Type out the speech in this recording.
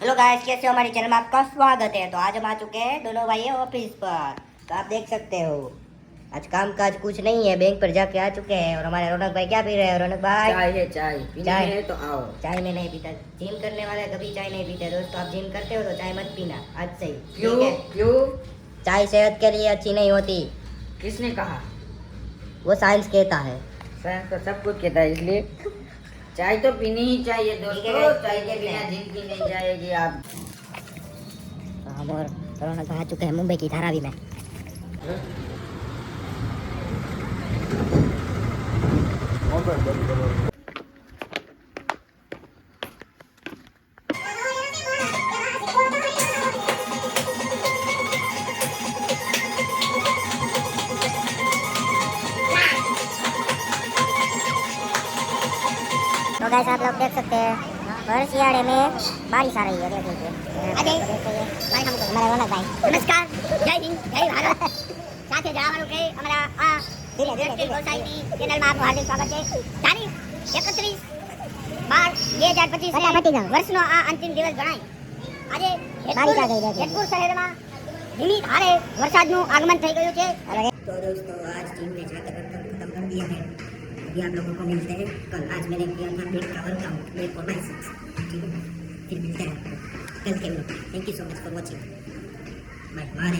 Hello guys, कैसे हो? हमारे चैनल में आपका स्वागत है। तो आज हम आ चुके हैं दोनों भाई ऑफिस पर। तो आप देख सकते हो आज काम काज कुछ नहीं है, बैंक पर जाके आ चुके हैं। और हमारे रौनक भाई क्या पी रहे हैं? रौनक भाई चाय है, चाय पीनी चाय है तो आओ। चाय में नहीं पीता। जिम करने वाले कभी चाय नहीं पीते दोस्तों। आप जिम करते हो तो चाय मत पीना आज से ही, क्यों ठीक है? क्यों? चाय सेहत के लिए अच्छी नहीं होती, किसने कहा? वो साइंस कहता है। साइंस तो सब कुछ कहता है, इसलिए चाय तो पीनी ही चाहिए ठीक दोस्तों। है, चाय के ठीक बिना है। जिंदगी नहीं जाएगी। आप तो हम और रौनक भाई आ चुके हैं मुंबई की धारावी में। तो गाइस आप लोग देख सकते हैं भर सियाड़े में बारिश आ रही है। देख लीजिए हमारा रौनक भाई। नमस्कार, जय हिंद, जय भारत। સાથે જણાવવાનું કે અમારા આ સોસાયટી ચેનલમાં આપનું હાર્દિક સ્વાગત છે। તારીખ 31/12/2025 વર્ષનો આ અંતિમ દિવસ ગણાય। આજે જેતપુર શહેરમાં ધીમી ધારે વરસાદનું આગમન થઈ ગયું છે। तो दोस्तों आज टीम ने जाकर खत्म कर दिया है। अभी आप लोगों को मिलते हैं कल। आज मैंने किया था पेट का वर्कआउट, मेरे को बाइसेप्स, ठीक है? फिर मिलते हैं आपको कल के लिए। Thank you so much for watching. Bye bye.